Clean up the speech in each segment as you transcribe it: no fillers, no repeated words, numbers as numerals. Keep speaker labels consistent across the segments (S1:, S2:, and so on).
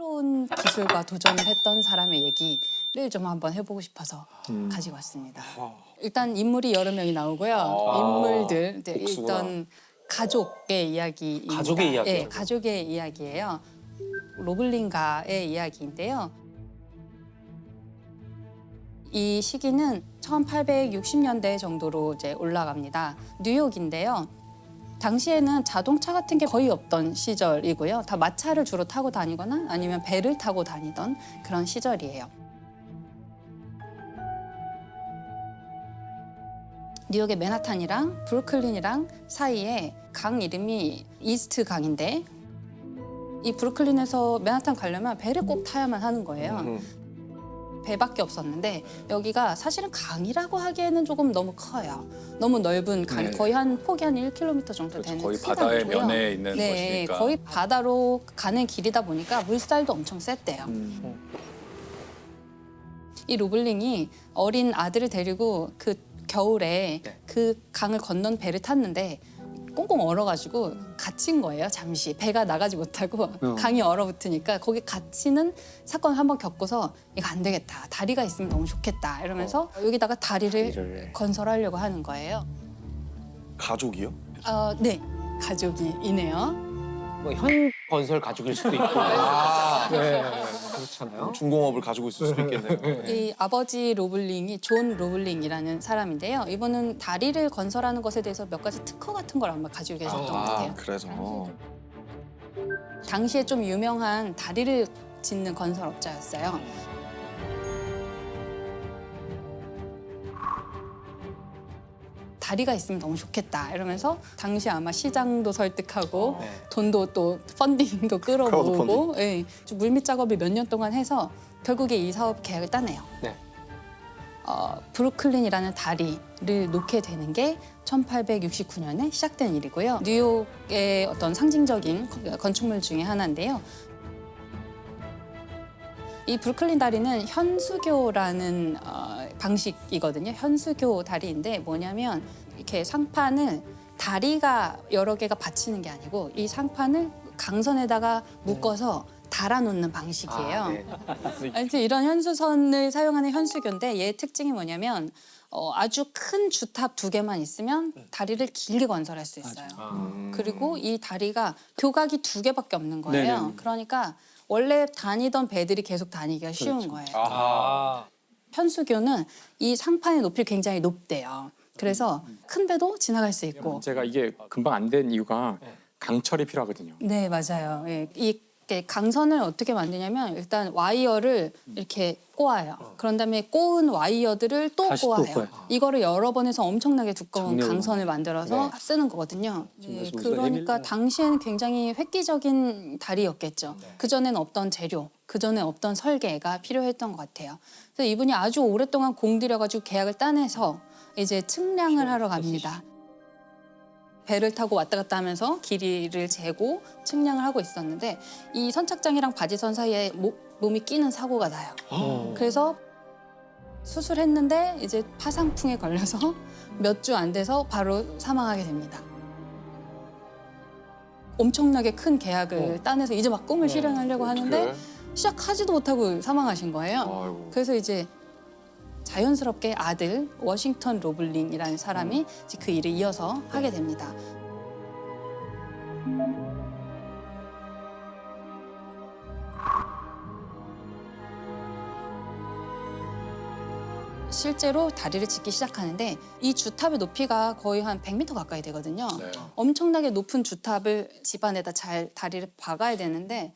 S1: 새로운 기술과 도전을 했던 사람의 얘기를 좀 한번 해보고 싶어서 가지고 왔습니다. 일단 인물이 여러 명이 나오고요. 인물들 일단 가족의 이야기입니다.
S2: 가족의 이야기요?
S1: 네, 가족의 이야기예요. 로블링가의 이야기인데요. 이 시기는 1860년대 정도로 이제 올라갑니다. 뉴욕인데요. 당시에는 자동차 같은 게 거의 없던 시절이고요. 다 마차를 주로 타고 다니거나 아니면 배를 타고 다니던 그런 시절이에요. 뉴욕의 맨하탄이랑 브루클린이랑 사이에 강 이름이 이스트 강인데 이 브루클린에서 맨하탄 가려면 배를 꼭 타야만 하는 거예요. 배밖에 없었는데 여기가 사실은 강이라고 하기에는 조금 너무 커요. 너무 넓은 강, 거의 한 폭이 한 1km 정도 되는
S3: 거의
S1: 큰
S3: 바다의
S1: 강이고요.
S3: 면에 있는
S1: 네,
S3: 곳이니까.
S1: 거의 바다로 가는 길이다 보니까 물살도 엄청 셌대요. 이 로블링이 어린 아들을 데리고 그 겨울에 그 강을 건넌 배를 탔는데 꽁꽁 얼어가지고 갇힌 거예요. 잠시 배가 나가지 못하고 강이 얼어붙으니까 거기 갇히는 사건을 한번 겪고서 이거 안 되겠다. 다리가 있으면 너무 좋겠다. 이러면서 여기다가 다리를 건설하려고 하는 거예요.
S4: 가족이요?
S1: 네, 가족이네요.
S2: 뭐 현 건설 가족일 수도 있고. 네, 그렇잖아요.
S4: 중공업을 가지고 있을 수도 있겠네요.
S1: 이 아버지 로블링이 존 로블링이라는 사람인데요. 이분은 다리를 건설하는 것에 대해서 몇 가지 특허 같은 걸 아마 가지고 계셨던 것 같아요.
S4: 그래서
S1: 당시에 좀 유명한 다리를 짓는 건설업자였어요. 다리가 있으면 너무 좋겠다 이러면서 당시 아마 시장도 설득하고 돈도 또 펀딩도 끌어모으고 예, 물밑 작업을 몇 년 동안 해서 결국에 이 사업 계약을 따내요.
S2: 네.
S1: 브루클린이라는 다리를 놓게 되는 게 1869년에 시작된 일이고요. 뉴욕의 어떤 상징적인 건축물 중에 하나인데요. 이 브루클린 다리는 현수교라는 방식이거든요. 현수교 다리인데 뭐냐면 이렇게 상판을 다리가 여러 개가 받치는 게 아니고 이 상판을 강선에다가 묶어서 달아놓는 방식이에요. 아무튼 이런 현수선을 사용하는 현수교인데 얘의 특징이 뭐냐면 아주 큰 주탑 2개만 있으면 다리를 길게 건설할 수 있어요. 그리고 이 다리가 교각이 2개밖에 없는 거예요. 그러니까 원래 다니던 배들이 계속 다니기가 쉬운 거예요. 현수교는 이 상판의 높이가 굉장히 높대요. 그래서 큰 배도 지나갈 수 있고.
S5: 문제가 이게 금방 안 된 이유가 강철이 필요하거든요.
S1: 네, 맞아요. 예, 이게 강선을 어떻게 만드냐면 일단 와이어를 이렇게 꼬아요. 그런 다음에 꼬은 와이어들을 또 꼬아요. 이거를 여러 번 해서 엄청나게 두꺼운 강선을 만들어서 쓰는 거거든요. 네, 그러니까 당시에는 굉장히 획기적인 다리였겠죠. 그전에는 없던 재료, 그전에 없던 설계가 필요했던 것 같아요. 그래서 이분이 아주 오랫동안 공들여가지고 계약을 따내서 이제 측량을 하러 갑니다. 배를 타고 왔다 갔다 하면서 길이를 재고 측량을 하고 있었는데 이 선착장이랑 바지선 사이에 몸이 끼는 사고가 나요. 그래서 수술했는데 이제 파상풍에 걸려서 몇 주 안 돼서 바로 사망하게 됩니다. 엄청나게 큰 계약을 따내서 이제 막 꿈을 실현하려고 하는데 시작하지도 못하고 사망하신 거예요. 그래서 이제 자연스럽게 아들 워싱턴 로블링이라는 사람이 이제 그 일을 이어서 하게 됩니다. 실제로 다리를 짓기 시작하는데 이 주탑의 높이가 거의 한 100m 가까이 되거든요. 엄청나게 높은 주탑을 집안에다 잘 다리를 박아야 되는데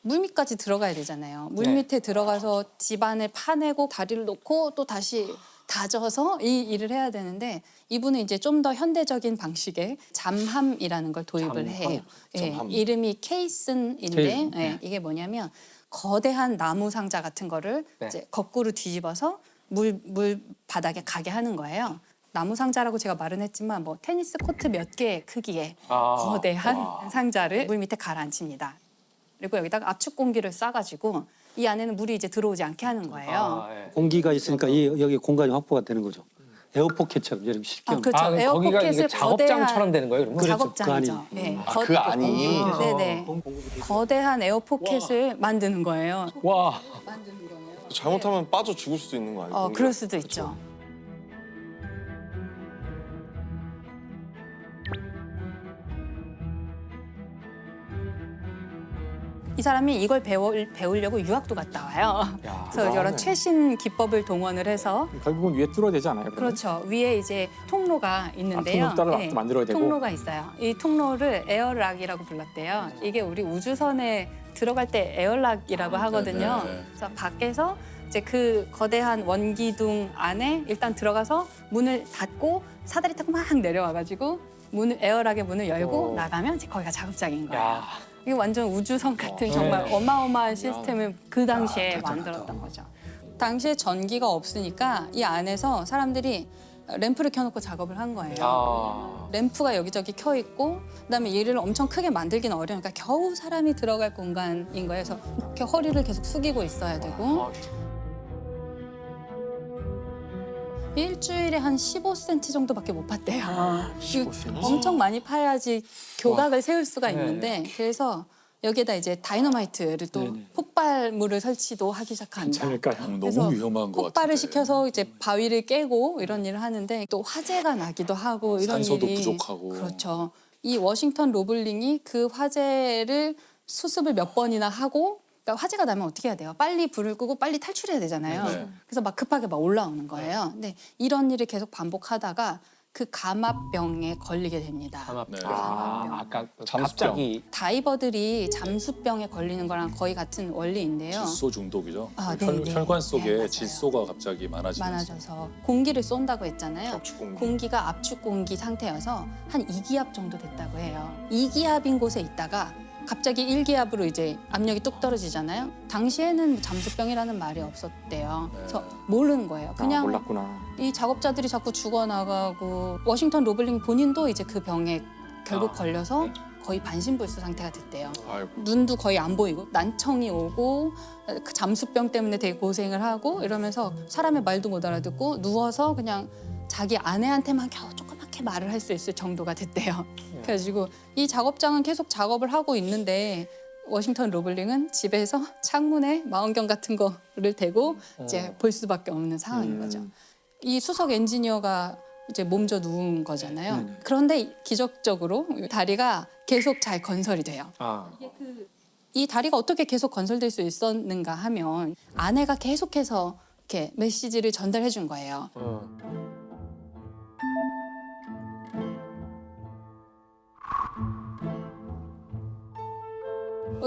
S1: 물밑까지 들어가야 되잖아요. 물밑에 들어가서 집안을 파내고 다리를 놓고 또 다시 다져서 이 일을 해야 되는데 이분은 이제 좀 더 현대적인 방식의 잠함이라는 걸 도입을 해요. 예, 이름이 케이슨인데 예, 이게 뭐냐면 거대한 나무 상자 같은 거를 이제 거꾸로 뒤집어서 물 바닥에 가게 하는 거예요. 나무 상자라고 제가 말은 했지만 뭐 테니스 코트 몇 개의 크기의 거대한 상자를 물 밑에 가라앉힙니다. 그리고 여기다가 압축 공기를 싸가지고 이 안에는 물이 이제 들어오지 않게 하는 거예요.
S6: 공기가 있으니까 여기 공간이 확보가 되는 거죠.
S3: 에어포켓처럼 이렇게 쉽게.
S1: 그렇죠.
S2: 아, 그럼 거기가 이게
S1: 에어포켓을
S2: 작업장처럼 되는 거예요, 그러면?
S1: 작업장이죠. 네.
S4: 그 안이.
S1: 네네. 거대한 에어포켓을 만드는 거예요.
S2: 와.
S1: 만드는 거예요.
S4: 잘못하면 빠져 죽을 수도 있는 거 아니에요?
S1: 그럴 수도 있죠. 이 사람이 이걸 배우려고 유학도 갔다 와요. 그래서 여러 최신 기법을 동원을 해서
S5: 결국은 위에 뚫어야 되지 않아요? 그러면?
S1: 그렇죠. 위에 이제 통로가 있는데요.
S5: 통로를 또 만들어야 되고.
S1: 통로가 있어요. 이 통로를 에어락이라고 불렀대요. 이게 우리 우주선에 들어갈 때 에어락이라고 하거든요. 그래서 밖에서 이제 그 거대한 원기둥 안에 일단 들어가서 문을 닫고 사다리 타고 막 내려와가지고 에어락의 문을 열고 나가면 이제 거기가 작업장인 거예요.
S2: 야.
S1: 이게 완전 우주선 같은 정말 어마어마한 시스템을 그 당시에 만들었던 거죠. 당시에 전기가 없으니까 이 안에서 사람들이 램프를 켜놓고 작업을 한 거예요.
S2: 아.
S1: 램프가 여기저기 켜 있고 그다음에 얘를 엄청 크게 만들기는 어려우니까 겨우 사람이 들어갈 공간인 거예요. 그래서 이렇게 허리를 계속 숙이고 있어야 되고 일주일에 한 15cm 정도밖에 못 팠대요. 엄청 많이 파야지 교각을 세울 수가 있는데 그래서 여기에다 이제 다이너마이트를 또 폭발물을 설치도 하기 시작합니다.
S5: 괜찮을까요?
S1: 그래서
S6: 너무 위험한 것
S1: 폭발을
S6: 같은데.
S1: 시켜서 이제 바위를 깨고 이런 일을 하는데 또 화재가 나기도 하고 이런
S6: 산소도
S1: 일이
S6: 부족하고.
S1: 그렇죠. 이 워싱턴 로블링이 그 화재를 수습을 몇 번이나 하고 그러니까 화재가 나면 어떻게 해야 돼요? 빨리 불을 끄고 빨리 탈출해야 되잖아요.
S6: 네.
S1: 그래서 막 급하게 막 올라오는 거예요. 근데 이런 일을 계속 반복하다가 그 감압병에 걸리게 됩니다.
S6: 네.
S2: 아까
S4: 잠수병.
S2: 갑자기
S1: 다이버들이 잠수병에 걸리는 거랑 거의 같은 원리인데요.
S6: 질소 중독이죠.
S1: 아,
S6: 그
S1: 네, 네.
S6: 혈관 속에
S1: 네, 맞아요.
S6: 질소가 갑자기 많아지면서.
S1: 많아져서 공기를 쏜다고 했잖아요.
S4: 압축 공기.
S1: 공기가 압축 공기 상태여서 한 2기압 정도 됐다고 해요. 2기압인 곳에 있다가 갑자기 1기압으로 이제 압력이 뚝 떨어지잖아요. 당시에는 잠수병이라는 말이 없었대요. 그래서 모르는 거예요. 그냥
S5: 몰랐구나.
S1: 이 작업자들이 자꾸 죽어나가고 워싱턴 로블링 본인도 이제 그 병에 결국 걸려서 거의 반신불수 상태가 됐대요.
S4: 아이고.
S1: 눈도 거의 안 보이고 난청이 오고 그 잠수병 때문에 되게 고생을 하고 이러면서 사람의 말도 못 알아듣고 누워서 그냥 자기 아내한테만 겨우 조그맣게 말을 할 수 있을 정도가 됐대요. 그래가지고 이 작업장은 계속 작업을 하고 있는데 워싱턴 로블링은 집에서 창문에 망원경 같은 거를 대고 이제 볼 수밖에 없는 상황인 거죠. 이 수석 엔지니어가 이제 몸져 누운 거잖아요. 그런데 기적적으로 다리가 계속 잘 건설이 돼요.
S2: 아.
S1: 이 다리가 어떻게 계속 건설될 수 있었는가 하면 아내가 계속해서 이렇게 메시지를 전달해 준 거예요.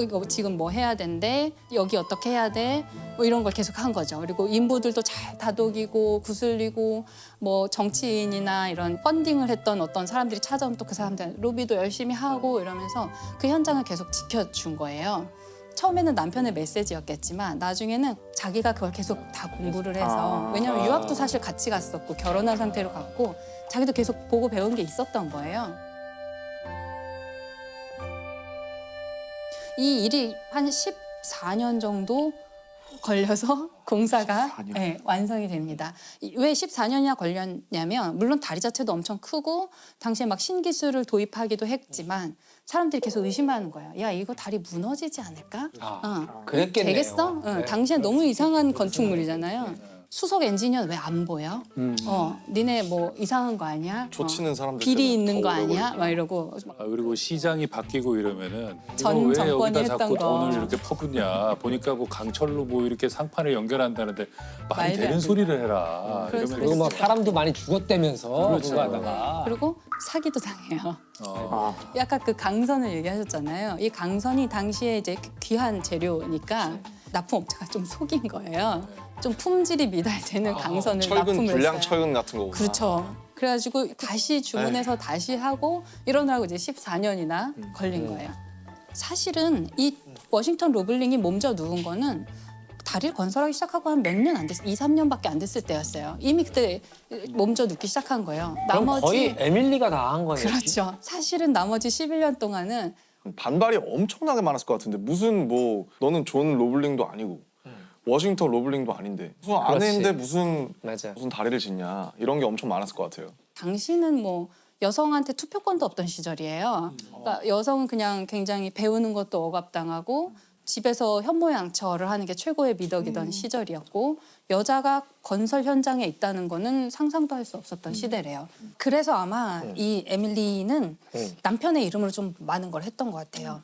S1: 이거 지금 뭐 해야 된대, 여기 어떻게 해야 돼, 뭐 이런 걸 계속 한 거죠. 그리고 인부들도 잘 다독이고 구슬리고 뭐 정치인이나 이런 펀딩을 했던 어떤 사람들이 찾아오면 또 그 사람들 로비도 열심히 하고 이러면서 그 현장을 계속 지켜준 거예요. 처음에는 남편의 메시지였겠지만 나중에는 자기가 그걸 계속 다 공부를 해서 왜냐하면 유학도 사실 같이 갔었고 결혼한 상태로 갔고 자기도 계속 보고 배운 게 있었던 거예요. 이 일이 한 14년 정도 걸려서 공사가 완성이 됩니다. 왜 14년이나 걸렸냐면 물론 다리 자체도 엄청 크고 당시에 막 신기술을 도입하기도 했지만 사람들이 계속 의심하는 거예요. 야, 이거 다리 무너지지 않을까?
S2: 그랬겠네요.
S1: 되겠어? 당시엔 너무 이상한 건축물이잖아요. 수석 엔지니어는 왜 안 보여? 니네 뭐 이상한 거 아니야?
S4: 조치는 사람들
S1: 비리
S4: 때문에
S1: 있는 거
S4: 더 오래
S1: 아니야?
S4: 걸리죠.
S1: 막 이러고
S6: 그리고 시장이 바뀌고 이러면은
S1: 전
S6: 이거 왜
S1: 정권이
S6: 여기다 자꾸
S1: 했던 거.
S6: 돈을 이렇게 퍼붓냐 보니까 뭐 강철로 뭐 이렇게 상판을 연결한다는데 말이
S1: 말도 안
S6: 되는
S1: 돼.
S6: 소리를 해라.
S1: 그럴 수도
S6: 이러면
S2: 그리고 막 사람도 많이 죽었다면서
S6: 그렇죠.
S2: 그거 하다가.
S1: 그리고 사기도 당해요. 아까 그 강선을 얘기하셨잖아요. 이 강선이 당시에 이제 귀한 재료니까 납품업체가 좀 속인 거예요. 좀 품질이 미달되는 강선을
S4: 철근
S1: 납품을
S4: 불량
S1: 했어요.
S4: 철근 같은 거구나.
S1: 그렇죠. 그래가지고 다시 주문해서 다시 하고 이러느라고 이제 14년이나 걸린 거예요. 사실은 이 워싱턴 로블링이 몸져 누운 거는 다리를 건설하기 시작하고 한 몇 년 안 됐어요. 2, 3년밖에 안 됐을 때였어요. 이미 그때 몸져 눕기 시작한 거예요.
S2: 그럼 거의 에밀리가 다 한 거네요.
S1: 그렇죠. 사실은 나머지 11년 동안은
S4: 반발이 엄청나게 많았을 것 같은데 무슨 뭐 너는 존 로블링도 아니고 워싱턴 로블링도 아닌데 무슨
S2: 그렇지.
S4: 아내인데 무슨
S2: 맞아.
S4: 다리를 짓냐 이런 게 엄청 많았을 것 같아요.
S1: 당시는 뭐 여성한테 투표권도 없던 시절이에요. 그러니까 여성은 그냥 굉장히 배우는 것도 억압당하고 집에서 현모양처를 하는 게 최고의 미덕이던 시절이었고 여자가 건설 현장에 있다는 거는 상상도 할 수 없었던 시대래요. 그래서 아마 이 에밀리는 남편의 이름으로 좀 많은 걸 했던 것 같아요.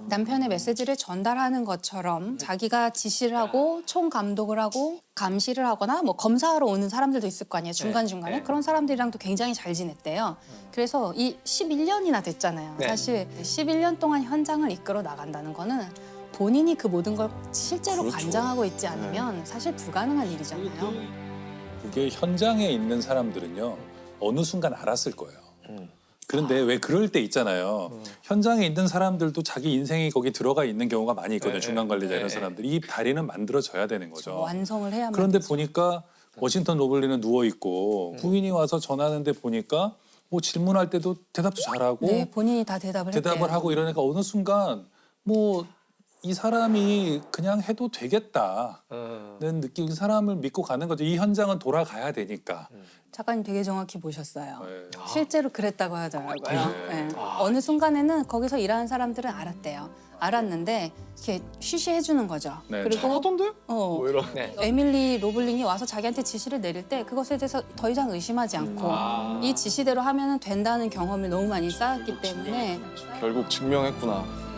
S1: 남편의 메시지를 전달하는 것처럼 자기가 지시를 하고 총감독을 하고 감시를 하거나 뭐 검사하러 오는 사람들도 있을 거 아니에요. 중간중간에. 그런 사람들이랑도 굉장히 잘 지냈대요. 그래서 이 11년이나 됐잖아요.
S2: 네.
S1: 사실 11년 동안 현장을 이끌어 나간다는 거는 본인이 그 모든 걸 실제로
S4: 그렇죠.
S1: 관장하고 있지 않으면 사실 불가능한 일이잖아요.
S6: 그게 현장에 있는 사람들은요 어느 순간 알았을 거예요. 그런데 왜 그럴 때 있잖아요. 현장에 있는 사람들도 자기 인생이 거기 들어가 있는 경우가 많이 있거든요. 중간 관리자 이런 사람들이. 이 다리는 만들어져야 되는 거죠.
S1: 완성을 해야만.
S6: 그런데
S1: 되죠.
S6: 보니까 워싱턴 로블리는 누워 있고 부인이 와서 전화하는데 보니까 뭐 질문할 때도 대답도 잘하고
S1: 네, 본인이 다 대답을 했대요.
S6: 하고 이러니까 어느 순간 뭐 이 사람이 그냥 해도 되겠다는 느낌, 이 사람을 믿고 가는 거죠. 이 현장은 돌아가야 되니까.
S1: 작가님 되게 정확히 보셨어요.
S6: 네.
S1: 실제로 그랬다고 하더라고요. 네. 어느 순간에는 거기서 일하는 사람들은 알았대요. 알았는데 이렇게 쉬쉬해 주는 거죠.
S6: 네,
S1: 그리고
S4: 하던데?
S1: 뭐
S4: 이런.
S2: 네.
S1: 에밀리 로블링이 와서 자기한테 지시를 내릴 때 그것에 대해서 더 이상 의심하지 않고 이 지시대로 하면 된다는 경험을 너무 많이 쌓았기 때문에
S4: 결국 증명했구나.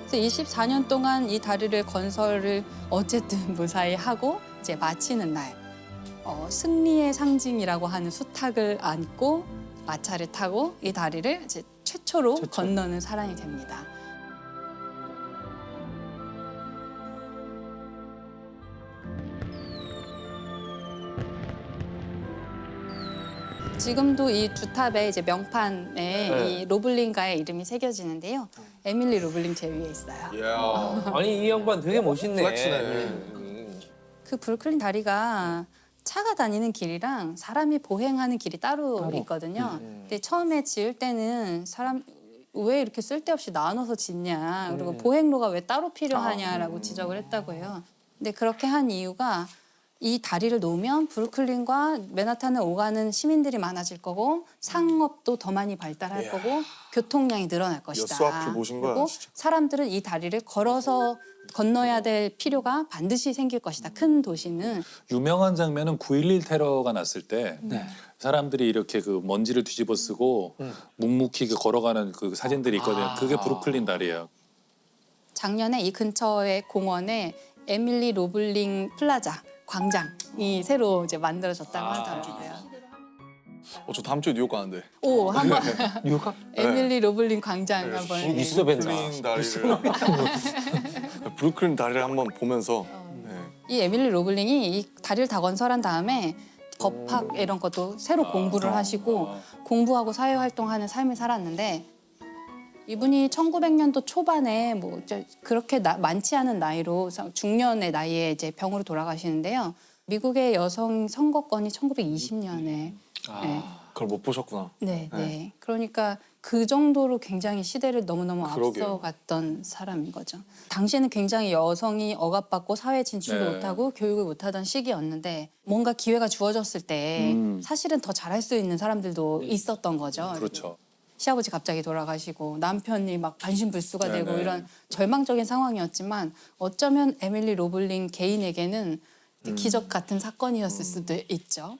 S1: 그래서 24년 동안 이 다리를 건설을 어쨌든 무사히 하고 이제 마치는 날 승리의 상징이라고 하는 수탉을 안고 마차를 타고 이 다리를 이제 최초로 건너는 사람이 됩니다. 지금도 이 두 탑의 이제 명판에 이 로블링가의 이름이 새겨지는데요. 에밀리 로블링 제 위에 있어요.
S4: 이야.
S2: 아니 이 양반 되게 멋있네.
S4: 플렉스네.
S1: 그 브루클린 다리가 차가 다니는 길이랑 사람이 보행하는 길이 따로 있거든요. 근데 처음에 지을 때는 사람 왜 이렇게 쓸데없이 나눠서 짓냐, 그리고 보행로가 왜 따로 필요하냐라고 지적을 했다고 해요. 근데 그렇게 한 이유가 이 다리를 놓으면 브루클린과 맨하탄을 오가는 시민들이 많아질 거고 상업도 더 많이 발달할 거고 교통량이 늘어날 것이다.
S4: 엿수앞을 보신 거야,
S1: 그리고
S4: 진짜.
S1: 사람들은 이 다리를 걸어서 건너야 될 필요가 반드시 생길 것이다. 큰 도시는.
S6: 유명한 장면은 9.11 테러가 났을 때 사람들이 이렇게 그 먼지를 뒤집어 쓰고 묵묵히 그 걸어가는 그 사진들이 있거든요. 그게 브루클린 다리예요.
S1: 작년에 이 근처의 공원에 에밀리 로블링 플라자 광장이 새로 이제 만들어졌다고 하더라고요.
S4: 저 다음 주에 뉴욕 가는데.
S1: 오, 한번
S2: 뉴욕?
S1: 에밀리 로블링 광장 한번.
S2: 있어 뵌다.
S4: 브루클린 다리를 브루클린 다리를 한번 보면서 네.
S1: 이 에밀리 로블링이 이 다리를 다 건설한 다음에 법학 이런 것도 새로 공부를 하시고 공부하고 사회활동하는 삶을 살았는데 이분이 1900년도 초반에 뭐 그렇게 많지 않은 나이로 중년의 나이에 이제 병으로 돌아가시는데요. 미국의 여성 선거권이 1920년에
S4: 그걸 못 보셨구나.
S1: 네. 그러니까 그 정도로 굉장히 시대를 너무너무
S4: 그러게요.
S1: 앞서갔던 사람인 거죠. 당시에는 굉장히 여성이 억압받고 사회 진출도
S6: 네.
S1: 못하고 교육을 못하던 시기였는데 뭔가 기회가 주어졌을 때 사실은 더 잘할 수 있는 사람들도 있었던 거죠.
S6: 그렇죠.
S1: 시아버지 갑자기 돌아가시고 남편이 막 반신불수가
S6: 네네.
S1: 되고 이런 절망적인 상황이었지만 어쩌면 에밀리 로블링 개인에게는 기적 같은 사건이었을 수도 있죠.